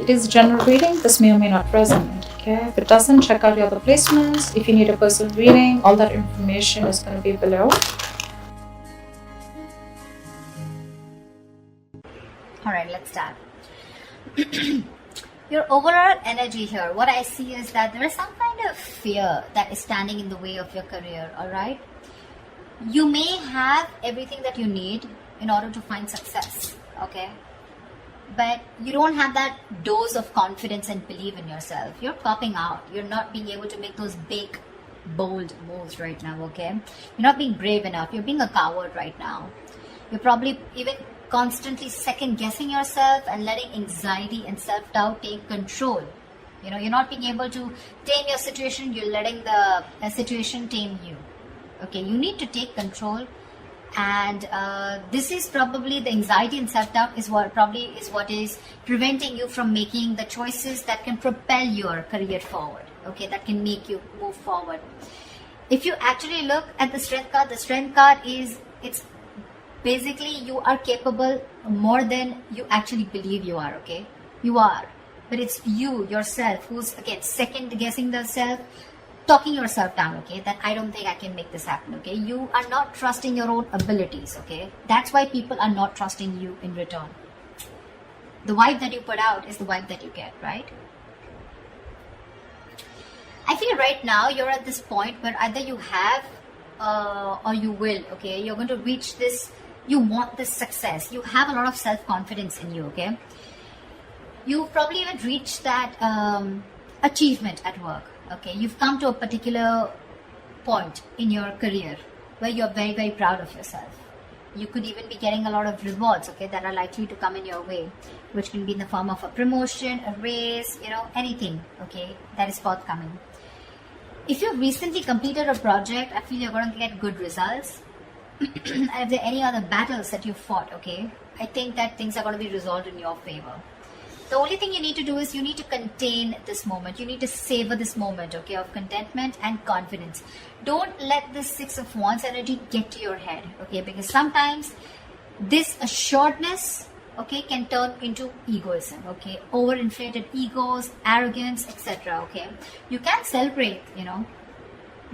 It is general reading. This may or may not resonate. Okay, if it doesn't, check out your other placements. If you need a personal reading, all that information is going to be below. Alright, let's start. Your overall energy here, what I see is that there is some kind of fear that is standing in the way of your career, alright? You may have everything that you need in order to find success, okay? But you don't have that dose of confidence and belief in yourself. You're popping out. You're not being able to make those big, bold moves right now, okay? You're not being brave enough. You're being a coward right now. You're probably even constantly second guessing yourself and letting anxiety and self-doubt take control. You know, you're not being able to tame your situation. You're letting the situation tame you. Okay, you need to take control. And this is probably the anxiety and self-doubt is what is preventing you from making the choices that can propel your career forward. Okay, that can make you move forward. If you actually look at the strength card is, it's basically you are capable more than you actually believe you are, okay? You are. But it's you, yourself, who's, again, second guessing the self, talking yourself down, okay? That I don't think I can make this happen, okay? You are not trusting your own abilities, okay? That's why people are not trusting you in return. The vibe that you put out is the vibe that you get, right? I feel right now you're at this point where either you have or you will, okay? You're going to reach this. You want this success. You have a lot of self-confidence in you, okay? You've probably even reached that achievement at work, okay? You've come to a particular point in your career where you're very, very proud of yourself. You could even be getting a lot of rewards, okay, that are likely to come in your way, which can be in the form of a promotion, a raise, you know, anything, okay, that is forthcoming. If you've recently completed a project, I feel you're going to get good results. And if there are any other battles that you fought, okay, I think that things are going to be resolved in your favor. The only thing you need to do is you need to contain this moment. You need to savor this moment, okay, of contentment and confidence. Don't let this Six of Wands energy get to your head, okay, because sometimes this assuredness, okay, can turn into egoism, okay, overinflated egos, arrogance, etc., okay. You can celebrate, you know,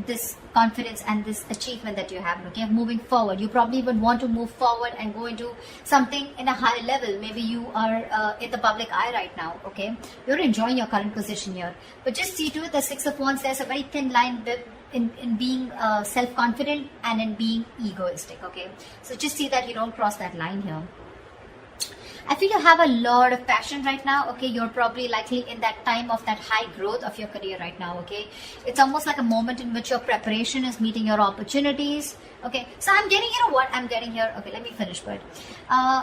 this confidence and this achievement that you have, okay, moving forward. You probably would want to move forward and go into something in a high level. Maybe you are in the public eye right now, okay, you're enjoying your current position here, but just see to it, the Six of Wands, there's a very thin line in being self-confident and in being egoistic, okay, so just see that you don't cross that line here. I feel you have a lot of passion right now, okay. You're probably likely in that time of that high growth of your career right now, okay. It's almost like a moment in which your preparation is meeting your opportunities, okay. So I'm getting, you know what I'm getting here, okay, let me finish, but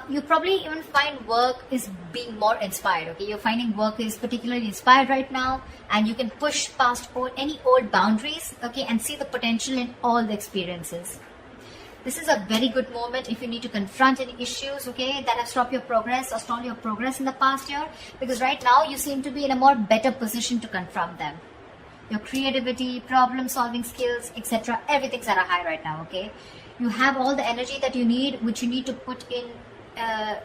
you probably even find work is being more inspired, okay. You're finding work is particularly inspired right now, and you can push past any old boundaries, okay, and see the potential in all the experiences. This is a very good moment if you need to confront any issues, okay, that have stopped your progress or stalled your progress in the past year, because right now you seem to be in a more better position to confront them. Your creativity, problem solving skills, etc., everything's at a high right now, okay. You have all the energy that you need, which you need to put in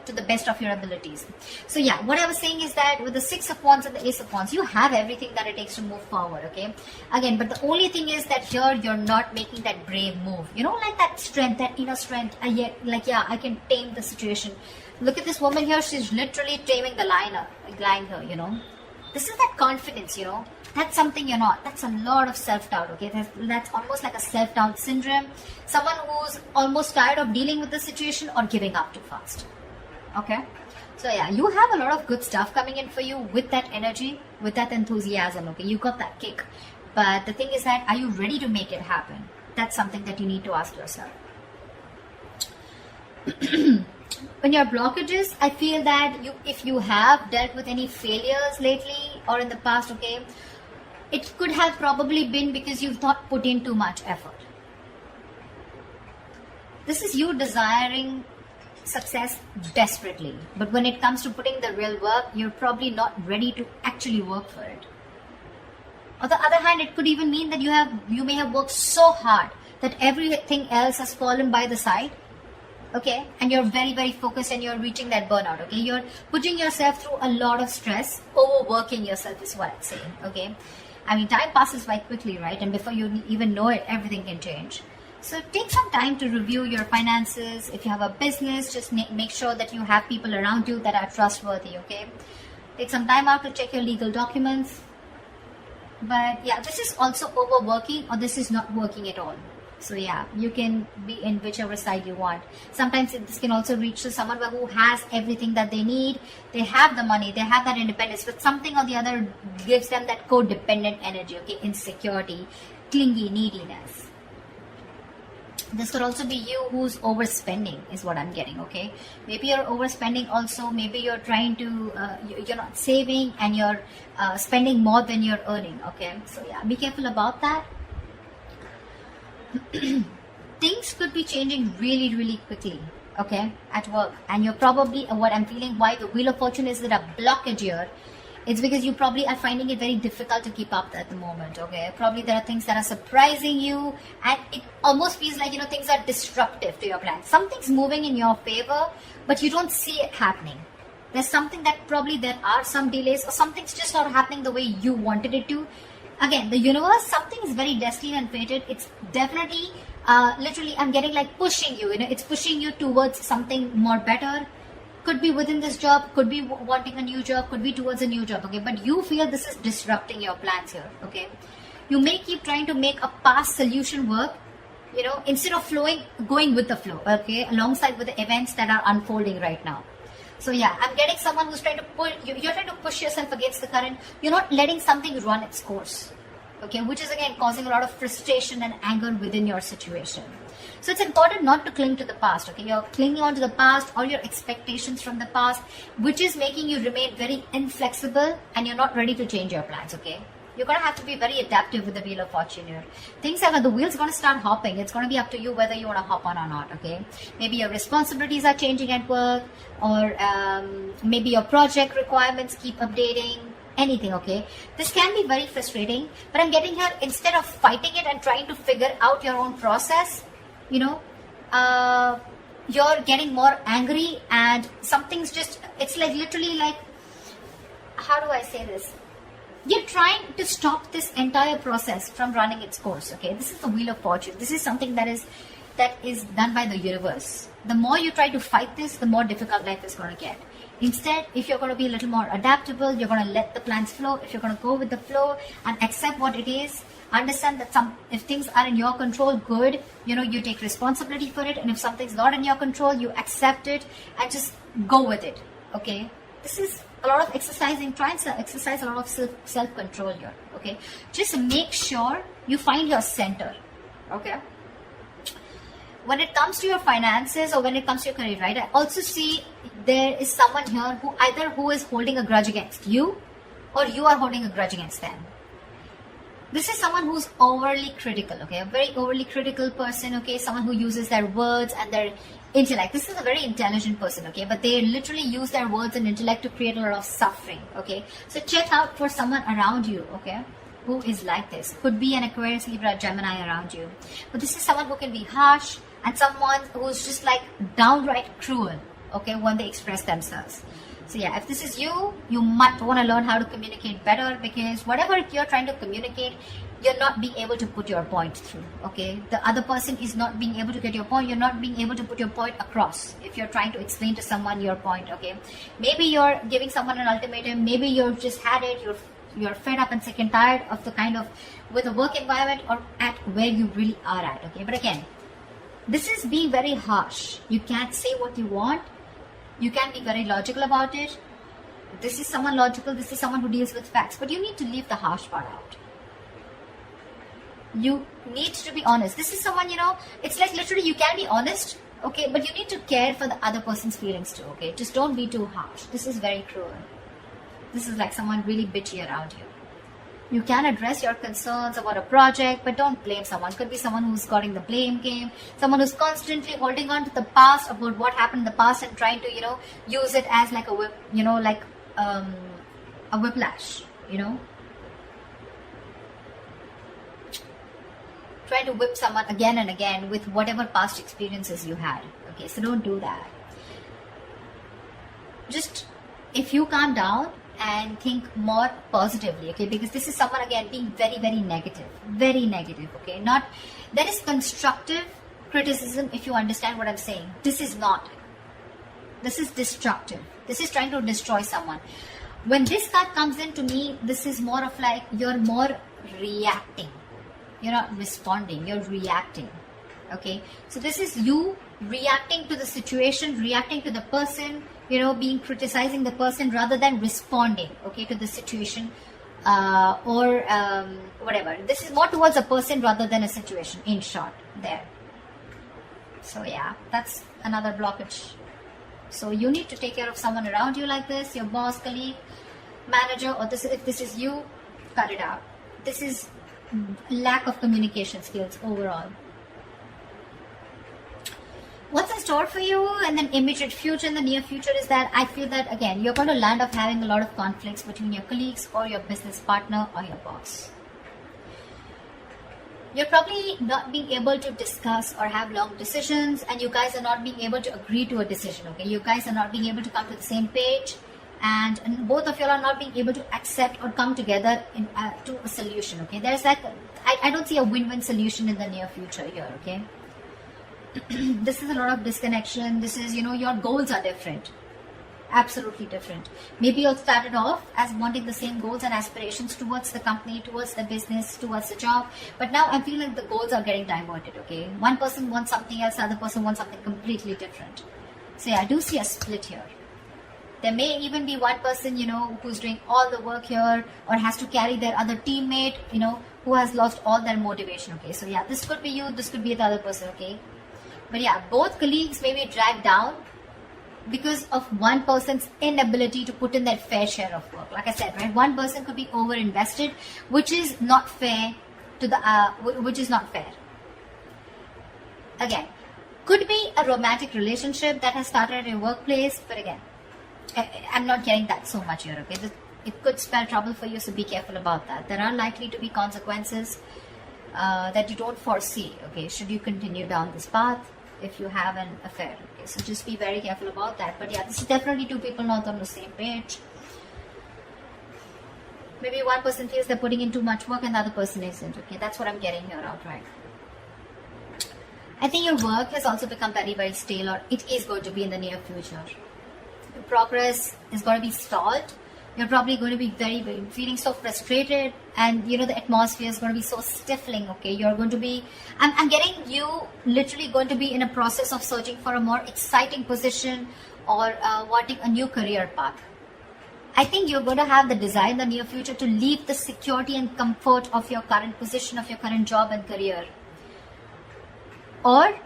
to the best of your abilities. So yeah, what I was saying is that with the Six of Wands and the Ace of Wands, you have everything that it takes to move forward, okay. Again, but the only thing is that here you're not making that brave move, you know, like that strength, that inner strength, like, yeah, I can tame the situation. Look at this woman here, she's literally taming the lion here, you know. This is that confidence, you know. That's something you're not. That's a lot of self-doubt, okay. That's almost like a self-doubt syndrome. Someone who's almost tired of dealing with the situation or giving up too fast, okay. So yeah, you have a lot of good stuff coming in for you with that energy, with that enthusiasm, okay. You got that kick, but the thing is that, are you ready to make it happen? That's something that you need to ask yourself. When your blockages, I feel that if you have dealt with any failures lately or in the past, okay, it could have probably been because you've not put in too much effort. This is you desiring success desperately, but when it comes to putting the real work, you're probably not ready to actually work for it. On the other hand, it could even mean that you may have worked so hard that everything else has fallen by the side, okay, and you're very, very focused and you're reaching that burnout, okay? You're putting yourself through a lot of stress, overworking yourself is what I'm saying, okay? I mean, time passes by quickly, right? And before you even know it, everything can change. So take some time to review your finances. If you have a business, just make sure that you have people around you that are trustworthy, okay? Take some time out to check your legal documents. But yeah, this is also overworking, or this is not working at all. So yeah, you can be in whichever side you want. Sometimes this can also reach to someone who has everything that they need. They have the money, they have that independence, but something or the other gives them that codependent energy, okay? Insecurity, clingy, neediness. This could also be you who's overspending is what I'm getting, okay? Maybe you're overspending also. Maybe you're trying to, you're not saving and you're spending more than you're earning, okay? So yeah, be careful about that. Things could be changing really, really quickly, okay, at work. And you're probably, what I'm feeling, why the Wheel of Fortune is at a blockage here, it's because you probably are finding it very difficult to keep up at the moment, okay? Probably there are things that are surprising you, and it almost feels like, things are disruptive to your plans. Something's moving in your favor, but you don't see it happening. There's something that probably there are some delays, or something's just not happening the way you wanted it to. Again, the universe, something is very destined and fated. It's definitely, literally, I'm getting like pushing you, it's pushing you towards something more better. Could be within this job, could be wanting a new job, could be towards a new job, okay? But you feel this is disrupting your plans here, okay? You may keep trying to make a past solution work, instead of going with the flow, okay? Alongside with the events that are unfolding right now. So yeah, I'm getting someone who's trying to pull, you're trying to push yourself against the current. You're not letting something run its course, okay? Which is again causing a lot of frustration and anger within your situation. So it's important not to cling to the past, okay? You're clinging on to the past or your expectations from the past, which is making you remain very inflexible and you're not ready to change your plans, okay? You're going to have to be very adaptive with the Wheel of Fortune here. Things are, the wheel's going to start hopping. It's going to be up to you whether you want to hop on or not, okay? Maybe your responsibilities are changing at work, or maybe your project requirements keep updating. Anything, okay? This can be very frustrating, but I'm getting here, instead of fighting it and trying to figure out your own process, you're getting more angry, and something's just, it's like literally like, how do I say this? You're trying to stop this entire process from running its course, okay? This is the Wheel of Fortune. This is something that is done by the universe. The more you try to fight this, the more difficult life is going to get. Instead, if you're going to be a little more adaptable, you're going to let the plans flow. If you're going to go with the flow and accept what it is, understand that if things are in your control, good, you take responsibility for it. And if something's not in your control, you accept it and just go with it, okay? This is a lot of exercising. Try and exercise a lot of self-control here, okay? Just make sure you find your center, okay? When it comes to your finances or when it comes to your career, right, I also see there is someone here who is holding a grudge against you, or you are holding a grudge against them. This is someone who's overly critical, okay? A very overly critical person, okay? Someone who uses their words and their intellect. This is a very intelligent person, okay? But they literally use their words and intellect to create a lot of suffering, okay? So check out for someone around you, okay, who is like this. Could be an Aquarius, Libra, Gemini around you. But this is someone who can be harsh and someone who's just like downright cruel, okay, when they express themselves. So yeah, if this is you, you might want to learn how to communicate better, because whatever you're trying to communicate, you're not being able to put your point through, okay? The other person is not being able to get your point. You're not being able to put your point across if you're trying to explain to someone your point, okay? Maybe you're giving someone an ultimatum. Maybe you've just had it. You're fed up and sick and tired of the kind of, with the work environment or at where you really are at, okay? But again, this is being very harsh. You can't say what you want. You can be very logical about it. This is someone logical. This is someone who deals with facts. But you need to leave the harsh part out. You need to be honest. This is someone, it's like literally you can be honest, okay? But you need to care for the other person's feelings too, okay? Just don't be too harsh. This is very cruel. This is like someone really bitchy around you. You can address your concerns about a project, but don't blame someone. Could be someone who's got in the blame game, someone who's constantly holding on to the past, about what happened in the past, and trying to, use it as like a whip, like a whiplash, Try to whip someone again and again with whatever past experiences you had, okay? So don't do that. Just, if you calm down and think more positively, okay, because this is someone again being very, very negative, okay? Not, there is constructive criticism, if you understand what I'm saying. This is not, this is destructive. This is trying to destroy someone. When this card comes in, to me, this is more of like, you're more reacting. You're not responding, you're reacting, okay? So this is you reacting to the situation, reacting to the person, you know, criticizing the person rather than responding, okay, to the situation, or whatever. This is more towards a person rather than a situation, in short, there. So yeah, that's another blockage. So you need to take care of someone around you like this, your boss, colleague, manager, or this, if this is you, cut it out. This is lack of communication skills overall. What's in store for you in the immediate future, in the near future, is that I feel that again, you're going to land up having a lot of conflicts between your colleagues or your business partner or your boss. You're probably not being able to discuss or have long decisions, and you guys are not being able to agree to a decision, okay? You guys are not being able to come to the same page, and both of you are not being able to accept or come together to a solution, okay? There's like, I don't see a win-win solution in the near future here, okay? This is a lot of disconnection. This is, you know, your goals are different. Absolutely different. Maybe you started off as wanting the same goals and aspirations towards the company, towards the business, towards the job. But now I feel like the goals are getting diverted, okay? One person wants something else, the other person wants something completely different. So yeah, I do see a split here. There may even be one person, you know, who's doing all the work here or has to carry their other teammate, you know, who has lost all their motivation, okay? So yeah, this could be you, this could be the other person, okay? But yeah, both colleagues may be dragged down because of one person's inability to put in their fair share of work. Like I said, right? One person could be over-invested, which is not fair to the, which is not fair. Again, could be a romantic relationship that has started at your workplace, but again, I'm not getting that so much here, okay? It could spell trouble for you, so be careful about that. There are likely to be consequences that you don't foresee, okay? Should you continue down this path if you have an affair, okay? So just be very careful about that. But yeah, this is definitely two people not on the same page. Maybe one person feels they're putting in too much work and the other person isn't, okay? That's what I'm getting here outright. I think your work has also become very, very stale, or it is going to be in the near future. Your progress is going to be stalled. You're probably going to be feeling so frustrated, and you know the atmosphere is going to be so stifling, okay? You're going to be, I'm getting you literally going to be in a process of searching for a more exciting position or wanting a new career path. I think you're going to have the desire in the near future to leave the security and comfort of your current position, of your current job and career. Or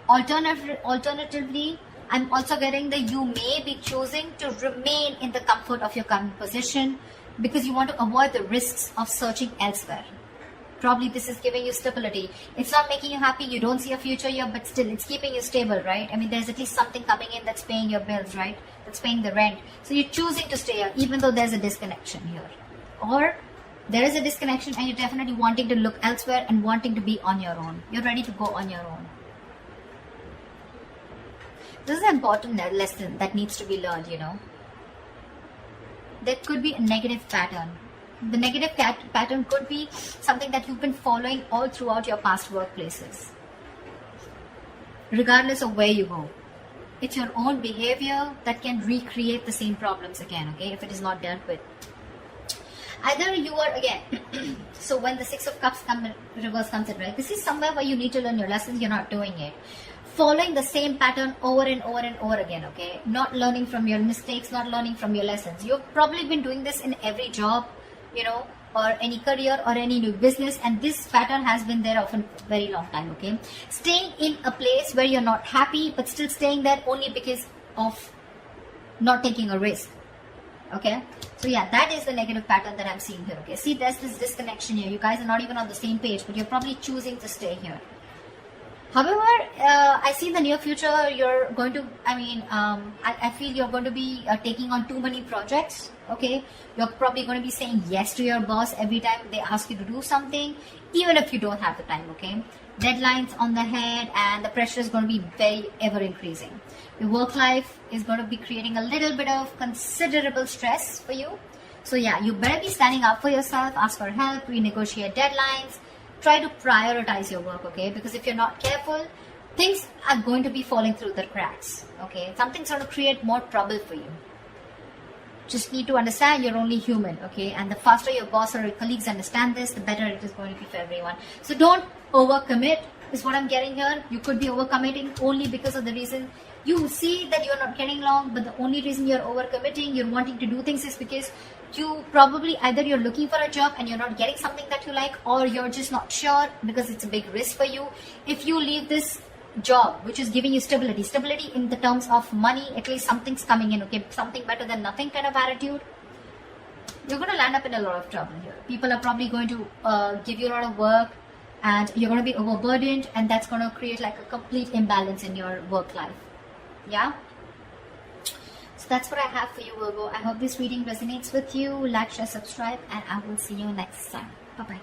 alternatively, I'm also getting that you may be choosing to remain in the comfort of your current position because you want to avoid the risks of searching elsewhere. Probably this is giving you stability. It's not making you happy, you don't see a future here, but still it's keeping you stable, right? I mean, there's at least something coming in that's paying your bills, right? That's paying the rent. So you're choosing to stay here even though there's a disconnection here. Or there is a disconnection and you're definitely wanting to look elsewhere and wanting to be on your own. You're ready to go on your own. This is an important lesson that needs to be learned, you know. There could be a negative pattern. The negative pattern could be something that you've been following all throughout your past workplaces. Regardless of where you go. It's your own behavior that can recreate the same problems again, okay, if it is not dealt with. Either you are, again, so when the Six of Cups reverse comes in, right, this is somewhere where you need to learn your lessons, you're not doing it. Following the same pattern over and over and over again, okay? Not learning from your mistakes, not learning from your lessons. You've probably been doing this in every job, you know, or any career or any new business, and this pattern has been there for a very long time, okay? Staying in a place where you're not happy, but still staying there only because of not taking a risk, okay? So yeah, that is the negative pattern that I'm seeing here, okay? See, there's this disconnection here. You guys are not even on the same page, but you're probably choosing to stay here. However, I see in the near future you're going to, I feel you're going to be taking on too many projects, okay? You're probably going to be saying yes to your boss every time they ask you to do something, even if you don't have the time, okay? Deadlines on the head, and the pressure is going to be very ever increasing. Your work life is going to be creating a little bit of considerable stress for you. So yeah, you better be standing up for yourself, ask for help, renegotiate deadlines, try to prioritize your work, okay? Because if you're not careful, things are going to be falling through the cracks, okay? Something's going to create more trouble for you. Just need to understand you're only human, okay? And the faster your boss or your colleagues understand this, the better it is going to be for everyone. So don't overcommit, is what I'm getting here. You could be overcommitting only because of the reason you see that you're not getting along, but the only reason you're overcommitting, you're wanting to do things, is because you probably either you're looking for a job and you're not getting something that you like, or you're just not sure because it's a big risk for you. If you leave this job which is giving you stability in the terms of money, at least something's coming in, okay, something better than nothing kind of attitude, you're going to land up in a lot of trouble here. People are probably going to give you a lot of work, and you're going to be overburdened, and that's going to create like a complete imbalance in your work life. Yeah, so that's what I have for you, Virgo. I hope this reading resonates with you. Like, share, subscribe, and I will see you next time. Bye bye.